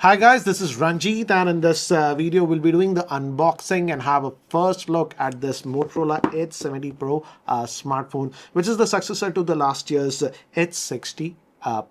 Hi guys, this is Ranjit, and in this video we'll be doing the unboxing and have a first look at this Motorola Edge70 Pro smartphone, which is the successor to the last year's Edge60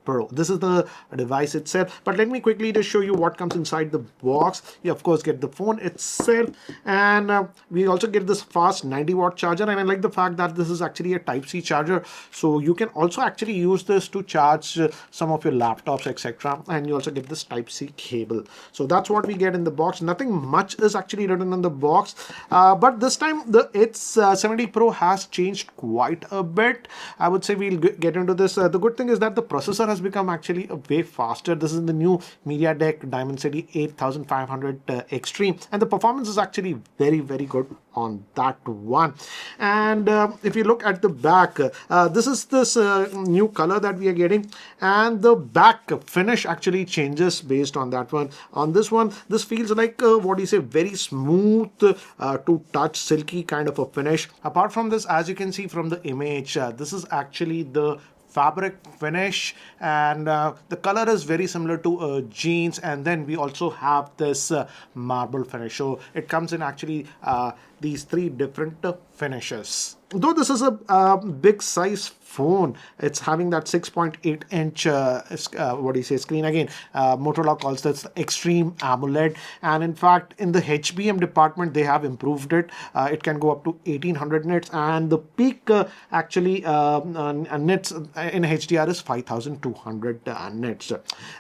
Pro. This is the device itself, but let me quickly just show you what comes inside the box. You of course get the phone itself, and we also get this fast 90-watt charger, and I like the fact that this is actually a Type-C charger, so you can also actually use this to charge some of your laptops, etc. And you also get this Type-C cable. So that's what we get in the box. Nothing much is actually written in the box, but this time the Edge70 Pro has changed quite a bit. I would say we'll get into this. The good thing is that the processor has become actually a way faster. This is the new MediaTek Dimensity 8500 Extreme, and the performance is actually very good on that one. And if you look at the back, this is this new color that we are getting, and the back finish actually changes based on that one. On this one, this feels like what do you say, very smooth to touch, silky kind of a finish. Apart from this, as you can see from the image, this is actually the fabric finish, and the color is very similar to jeans, and then we also have this marble finish. So it comes in actually these three different finishes. Though this is a big size phone, it's having that 6.8 inch what do you say, screen. Again, Motorola calls this the Extreme AMOLED, and in fact in the HBM department they have improved it. It can go up to 1800 nits, and the peak actually nits in HDR is 5200 nits.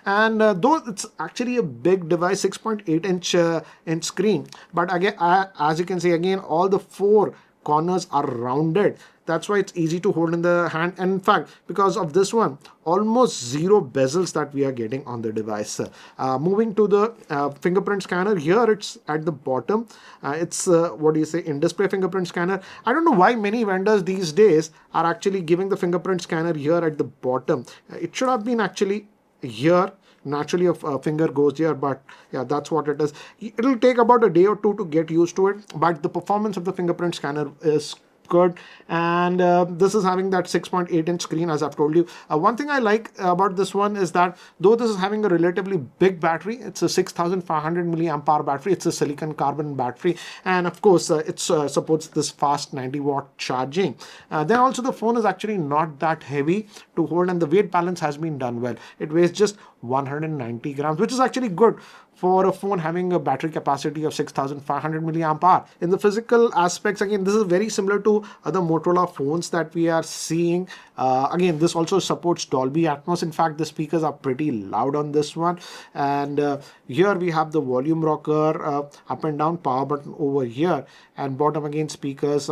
And though it's actually a big device, 6.8 inch screen, but again, as you can see, again all the four corners are rounded. That's why it's easy to hold in the hand, and in fact because of this one, almost zero bezels that we are getting on the device. Moving to the fingerprint scanner, here it's at the bottom. It's what do you say, in display fingerprint scanner. I don't know why many vendors these days are actually giving the fingerprint scanner here at the bottom. It should have been actually here. Naturally a finger goes here, but yeah, that's what it is. It'll take about a day or two to get used to it, but the performance of the fingerprint scanner is good. And this is having that 6.8 inch screen, as I've told you. One thing I like about this one is that though this is having a relatively big battery, it's a 6500 milliamp hour battery. It's a silicon carbon battery, and of course it supports this fast 90-watt charging. Then also the phone is actually not that heavy to hold, and the weight balance has been done well. It weighs just 190 grams, which is actually good for a phone having a battery capacity of 6500 milliamp hour. In the physical aspects, again, this is very similar to other Motorola phones that we are seeing. Again, this also supports Dolby Atmos. In fact, the speakers are pretty loud on this one. And here we have the volume rocker, up and down power button over here, and bottom again speakers.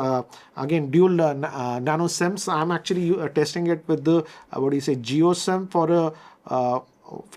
Again, dual nano SIMs. I'm actually testing it with the what do you say, Geo SIM for a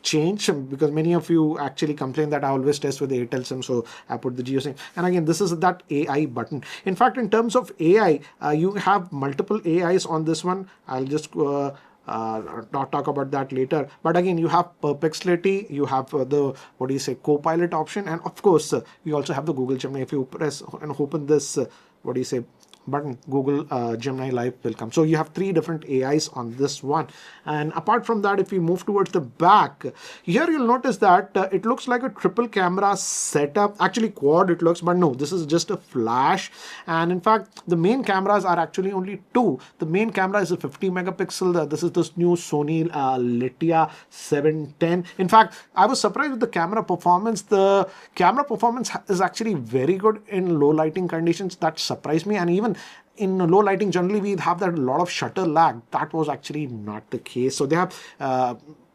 change, because many of you actually complain that I always test with the Airtel SIM, so I put the Geo SIM. And again, this is that AI button. In fact, in terms of AI, you have multiple AIs on this one. I'll just not talk about that later, but again, you have perplexity, you have the what do you say, Copilot option, and of course you also have the Google Gemini. If you press and open this what do you say button, Google Gemini Live will come. So you have three different AIs on this one. And apart from that, if we move towards the back, here you'll notice that it looks like a triple camera setup. Actually quad it looks, but no, this is just a flash. And in fact, the main cameras are actually only two. The main camera is a 50 megapixel. This is this new Sony Litia 710. In fact, I was surprised with the camera performance. The camera performance is actually very good in low lighting conditions. That surprised me. And even in low lighting, generally we have that lot of shutter lag. That was actually not the case. So they have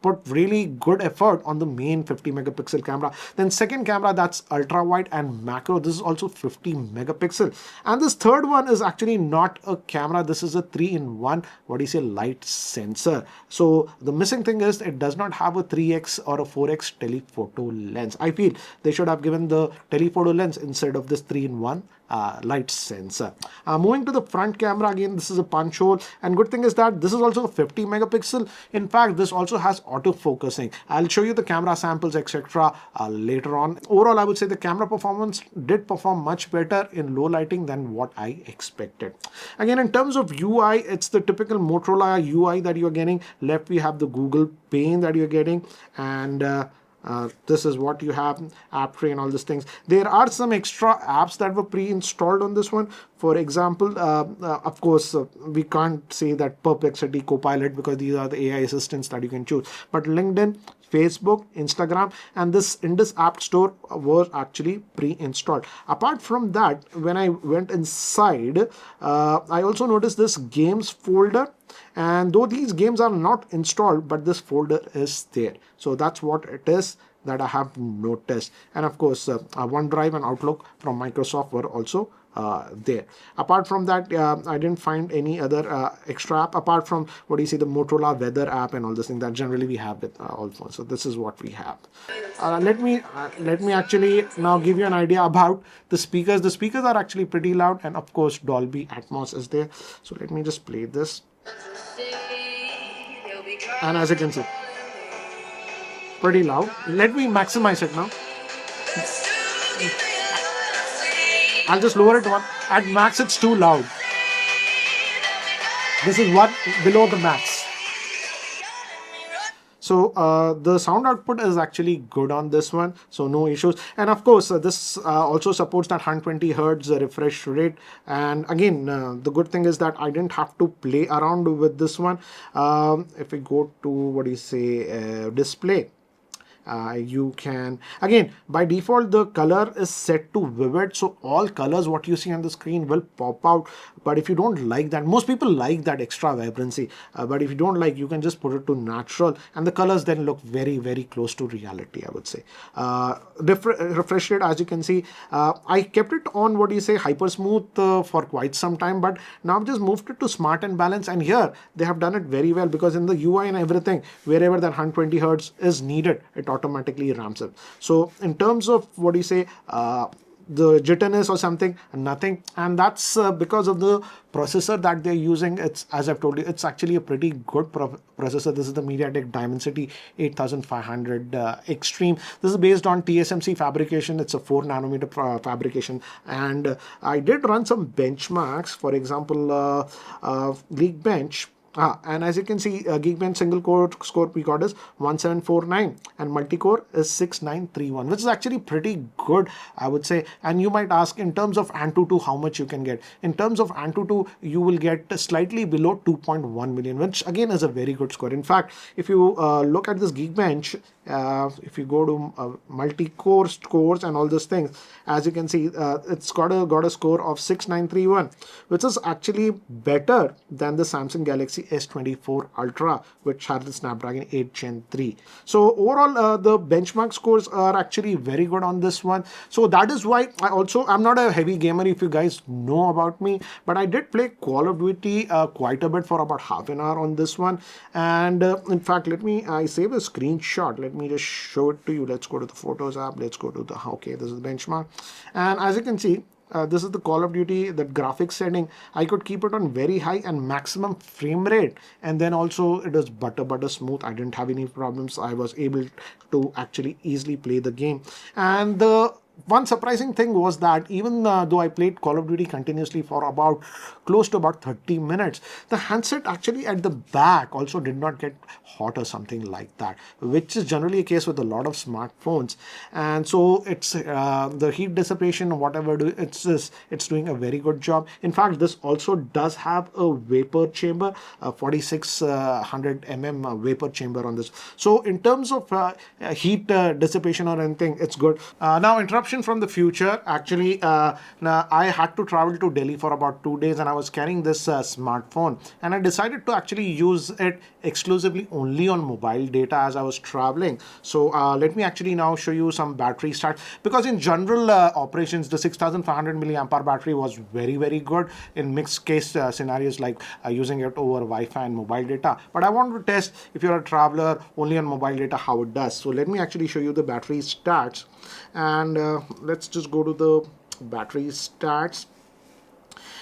put really good effort on the main 50 megapixel camera. Then second camera, that's ultra wide and macro. This is also 50 megapixel. And this third one is actually not a camera. This is a 3-in-1 what do you say, light sensor. So the missing thing is it does not have a 3x or a 4x telephoto lens. I feel they should have given the telephoto lens instead of this 3-in-1 light sensor. Moving to the front camera, again, this is a punch hole, and good thing is that this is also a 50 megapixel. In fact, this also has auto-focusing. I'll show you the camera samples, etc. Later on. Overall, I would say the camera performance did perform much better in low lighting than what I expected. Again, in terms of UI, it's the typical Motorola UI that you're getting. Left, we have the Google pane that you're getting, and This is what you have, app tray and all these things. There are some extra apps that were pre-installed on this one. For example, of course, we can't say that Perplexity, Copilot, because these are the AI assistants that you can choose. But LinkedIn, Facebook, Instagram, and this in this app store was actually pre-installed. Apart from that, when I went inside, I also noticed this games folder. And though these games are not installed, but this folder is there. So that's what it is that I have noticed. And of course, OneDrive and Outlook from Microsoft were also there. Apart from that, I didn't find any other extra app apart from what do you see, the Motorola weather app and all this thing that generally we have with all phones. So this is what we have. Let me actually now give you an idea about the speakers. The speakers are actually pretty loud, and of course Dolby Atmos is there. So let me just play this. And as you can see, pretty loud. Let me maximize it now. I'll just lower it one. At max, it's too loud. This is one below the max. So the sound output is actually good on this one, so no issues. And of course, this also supports that 120 hertz refresh rate. And again, the good thing is that I didn't have to play around with this one. If we go to what do you say, display. You can, again, by default the color is set to vivid, so all colors what you see on the screen will pop out. But if you don't like that, most people like that extra vibrancy, but if you don't like, you can just put it to natural, and the colors then look very, very close to reality, I would say. Refresh rate, as you can see, I kept it on what do you say, hyper smooth for quite some time, but now I've just moved it to smart and balance, and here they have done it very well, because in the UI and everything, wherever that 120 hertz is needed, it automatically ramps up. So in terms of what do you say, the jitterness or something, nothing. And that's because of the processor that they're using. It's, as I've told you, it's actually a pretty good processor. This is the MediaTek Dimensity 8500 Extreme. This is based on TSMC fabrication. It's a 4 nanometer fabrication. And I did run some benchmarks. For example, Geekbench. And as you can see, Geekbench single core score we got is 1749 and multi-core is 6931, which is actually pretty good, I would say. And you might ask, in terms of Antutu, how much you can get. In terms of Antutu, you will get slightly below 2.1 million, which again is a very good score. In fact, if you look at this Geekbench, if you go to multi-core scores and all those things, as you can see, it's got a score of 6931, which is actually better than the Samsung Galaxy S24 Ultra, which has the Snapdragon 8 Gen 3. So overall, the benchmark scores are actually very good on this one. So that is why I'm not a heavy gamer, if you guys know about me, but I did play Call of Duty quite a bit for about half an hour on this one. And in fact, I save a screenshot. Let me just show it to you. Let's go to the Photos app. Let's go to okay, this is the benchmark. And as you can see, this is the Call of Duty, the graphics setting. I could keep it on very high and maximum frame rate. And then also it was butter smooth. I didn't have any problems. I was able to actually easily play the game. And the one surprising thing was that even though I played Call of Duty continuously for close to about 30 minutes, the handset actually at the back also did not get hot or something like that, which is generally a case with a lot of smartphones. And so it's the heat dissipation, whatever, it's doing a very good job. In fact, this also does have a vapor chamber, 4600 mm vapor chamber on this. So in terms of heat dissipation or anything, it's good. Now, interruption from the future. Actually, now I had to travel to Delhi for about 2 days, and I was carrying this smartphone, and I decided to actually use it exclusively only on mobile data as I was traveling. So let me actually now show you some battery stats, because in general operations, the 6500 milliampere battery was very, very good in mixed case scenarios like using it over Wi-Fi and mobile data. But I want to test if you're a traveler only on mobile data, how it does. So let me actually show you the battery stats. And let's just go to the battery stats.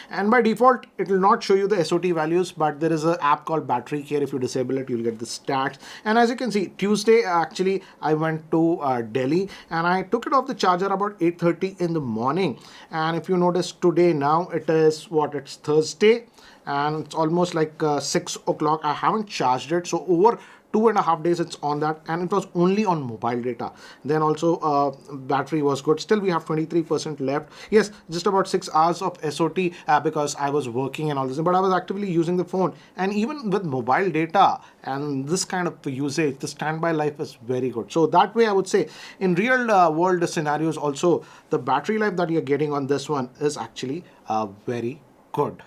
And by default, it will not show you the SOT values, but there is an app called Battery Care. If you disable it, you'll get the stats. And as you can see, Tuesday, actually, I went to Delhi, and I took it off the charger about 8:30 in the morning. And if you notice today, now it is it's Thursday, and it's almost like 6 o'clock. I haven't charged it. So over 2.5 days it's on that, and it was only on mobile data. Then also battery was good. Still we have 23% left. Yes, just about 6 hours of SOT because I was working and all this, but I was actively using the phone. And even with mobile data and this kind of usage, the standby life is very good. So that way I would say in real world scenarios also, the battery life that you're getting on this one is actually very good.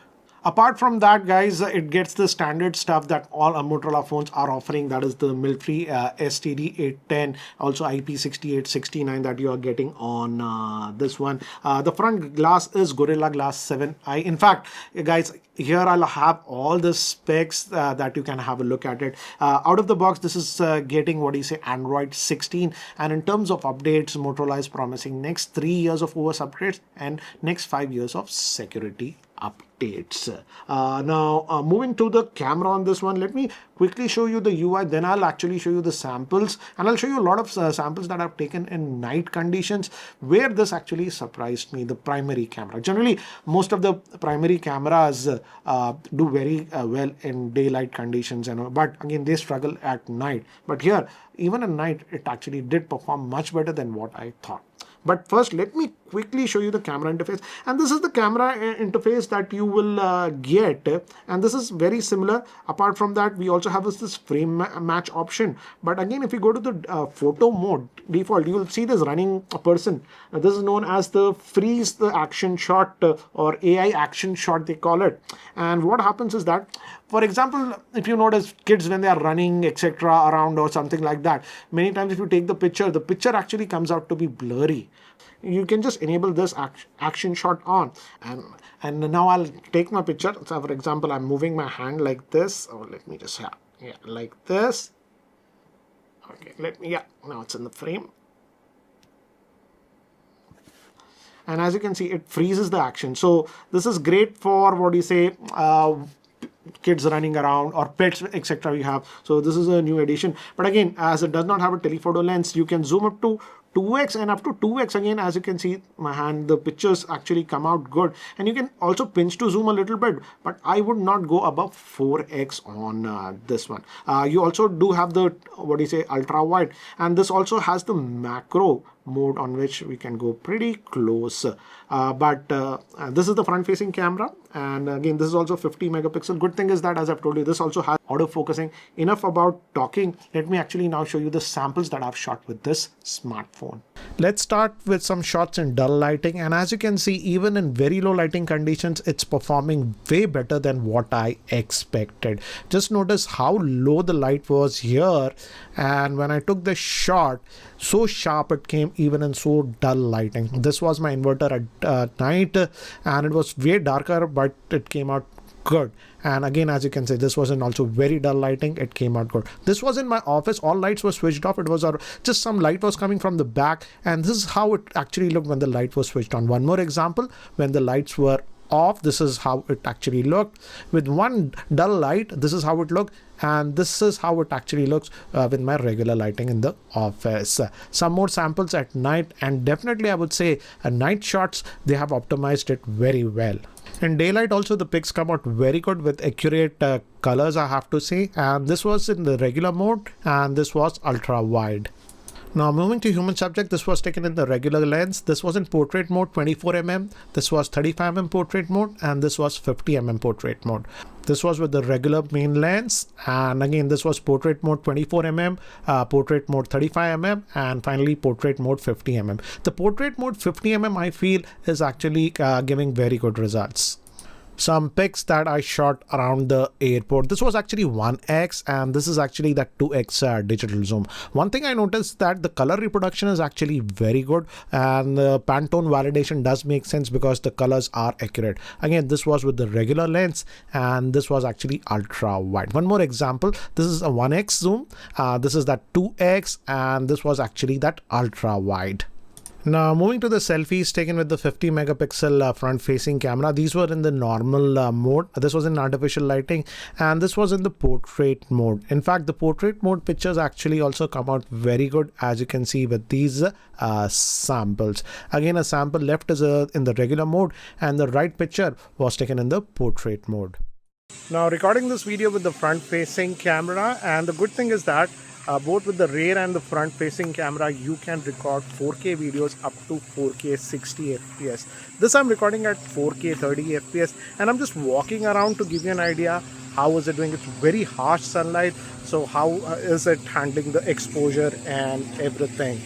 Apart from that, guys, it gets the standard stuff that all Motorola phones are offering. That is the military STD 810, also IP6869 that you are getting on this one. The front glass is Gorilla Glass 7i. In fact, guys, here I'll have all the specs that you can have a look at it. Out of the box, this is getting, what do you say, Android 16. And in terms of updates, Motorola is promising next 3 years of OS upgrades and next 5 years of security updates. Now moving to the camera on this one, let me quickly show you the UI, then I'll actually show you the samples, and I'll show you a lot of samples that I've taken in night conditions where this actually surprised me. The primary camera, generally most of the primary cameras do very well in daylight conditions, but again they struggle at night. But here, even at night, it actually did perform much better than what I thought. But first, let me quickly show you the camera interface. And this is the camera interface that you will get. And this is very similar. Apart from that, we also have this frame match option. But again, if you go to the photo mode, default, you will see this running a person. This is known as the freeze the action shot or AI action shot, they call it. And what happens is that, for example, if you notice kids when they are running, etc., around or something like that, many times if you take the picture actually comes out to be blurry. You can just enable this action shot on, and now I'll take my picture. So for example, I'm moving my hand like this. Oh, let me just like this. Okay, now it's in the frame. And as you can see, it freezes the action. So this is great for, what do you say, kids running around or pets, etc. you have. So this is a new addition. But again, as it does not have a telephoto lens, you can zoom up to 2x and up to 2x. Again, as you can see my hand, the pictures actually come out good, and you can also pinch to zoom a little bit, but I would not go above 4x on this one. You also do have the, what do you say, ultra wide, and this also has the macro mode on which we can go pretty close. But this is the front facing camera, and again this is also 50 megapixel. Good thing is that, as I've told you, this also has auto focusing. Enough about talking. Let me actually now show you the samples that I've shot with this smartphone. Let's start with some shots in dull lighting, and as you can see, even in very low lighting conditions, it's performing way better than what I expected. Just notice how low the light was here, and when I took the shot, so sharp it came even in so dull lighting. This was my inverter at night, and it was way darker, but it came out good. And again, as you can see, this was in also very dull lighting, it came out good. This was in my office, all lights were switched off. It was just some light was coming from the back, and this is how it actually looked when the light was switched on. One more example, when the lights were off, this is how it actually looked. With one dull light, this is how it looked, and this is how it actually looks with my regular lighting in the office. Some more samples at night, and definitely I would say night shots, they have optimized it very well. In daylight also, the pics come out very good with accurate colors, I have to say. And this was in the regular mode, and this was ultra wide. Now moving to human subject, this was taken in the regular lens. This was in portrait mode 24mm, this was 35mm portrait mode, and this was 50mm portrait mode. This was with the regular main lens, and again this was portrait mode 24mm, portrait mode 35mm, and finally portrait mode 50mm. The portrait mode 50mm I feel is actually giving very good results. Some pics that I shot around the airport. This was actually 1x, and this is actually that 2x digital zoom. One thing I noticed that the color reproduction is actually very good, and the Pantone validation does make sense because the colors are accurate. Again, this was with the regular lens, and this was actually ultra wide. One more example, this is a 1x zoom, this is that 2x, and this was actually that ultra wide. Now moving to the selfies taken with the 50 megapixel front facing camera. These were in the normal mode. This was in artificial lighting, and this was in the portrait mode. In fact, the portrait mode pictures actually also come out very good, as you can see with these samples. Again, a sample left is in the regular mode, and the right picture was taken in the portrait mode. Now recording this video with the front facing camera, and the good thing is that both with the rear and the front facing camera you can record 4K videos up to 4K 60 FPS. This I'm recording at 4K 30 FPS, and I'm just walking around to give you an idea how is it doing. It's very harsh sunlight, so how is it handling the exposure and everything.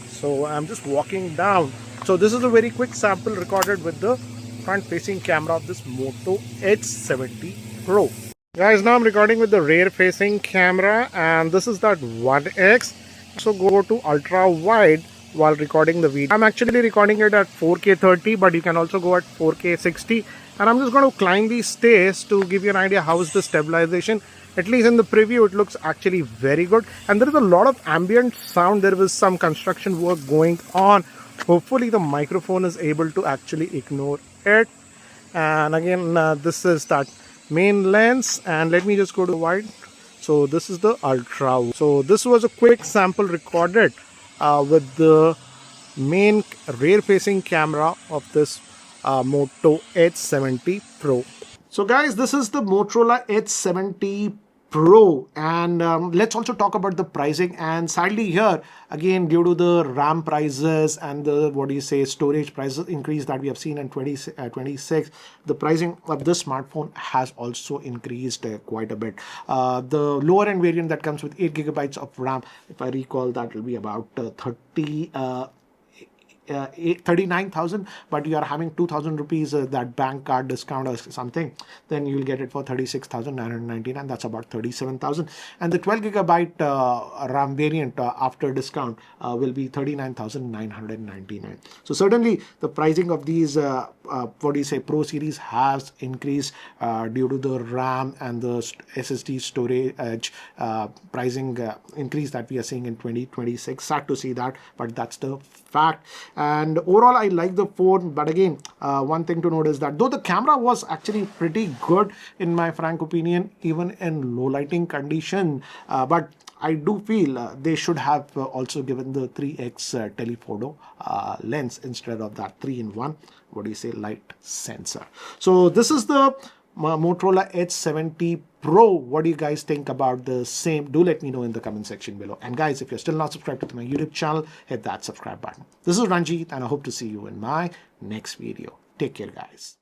So I'm just walking down. So this is a very quick sample recorded with the front facing camera of this Moto Edge70 Pro. Guys, now I'm recording with the rear facing camera, and this is that 1x. So go to ultra wide while recording the video. I'm actually recording it at 4K 30, but you can also go at 4K 60. And I'm just going to climb these stairs to give you an idea how is the stabilization. At least in the preview it looks actually very good, and there is a lot of ambient sound. There was some construction work going on. Hopefully the microphone is able to actually ignore it. And again, this is that main lens, and let me just go to wide. So this is the ultra. So this was a quick sample recorded with the main rear facing camera of this Moto Edge70 Pro. So guys, this is the Motorola Edge70 Pro, and let's also talk about the pricing. And sadly here again, due to the RAM prices and the storage prices increase that we have seen in 2026, the pricing of this smartphone has also increased quite a bit. The lower end variant that comes with 8 gigabytes of RAM, if I recall, that will be about 39,000, but you are having 2,000 rupees that bank card discount or something, then you'll get it for 36,999. That's about 37,000. And the 12 gigabyte RAM variant after discount will be 39,999. So certainly the pricing of these Pro series has increased due to the RAM and the SSD storage pricing increase that we are seeing in 2026. Sad to see that, but that's the fact. And overall I like the phone, but again, one thing to note is that though the camera was actually pretty good in my frank opinion, even in low lighting condition, but I do feel they should have also given the 3x telephoto lens instead of that 3-in-1 light sensor. So this is the Motorola Edge70 Pro. What do you guys think about the same? Do let me know in the comment section below. And guys, if you're still not subscribed to my YouTube channel, hit that subscribe button. This is Ranjit, and I hope to see you in my next video. Take care, guys.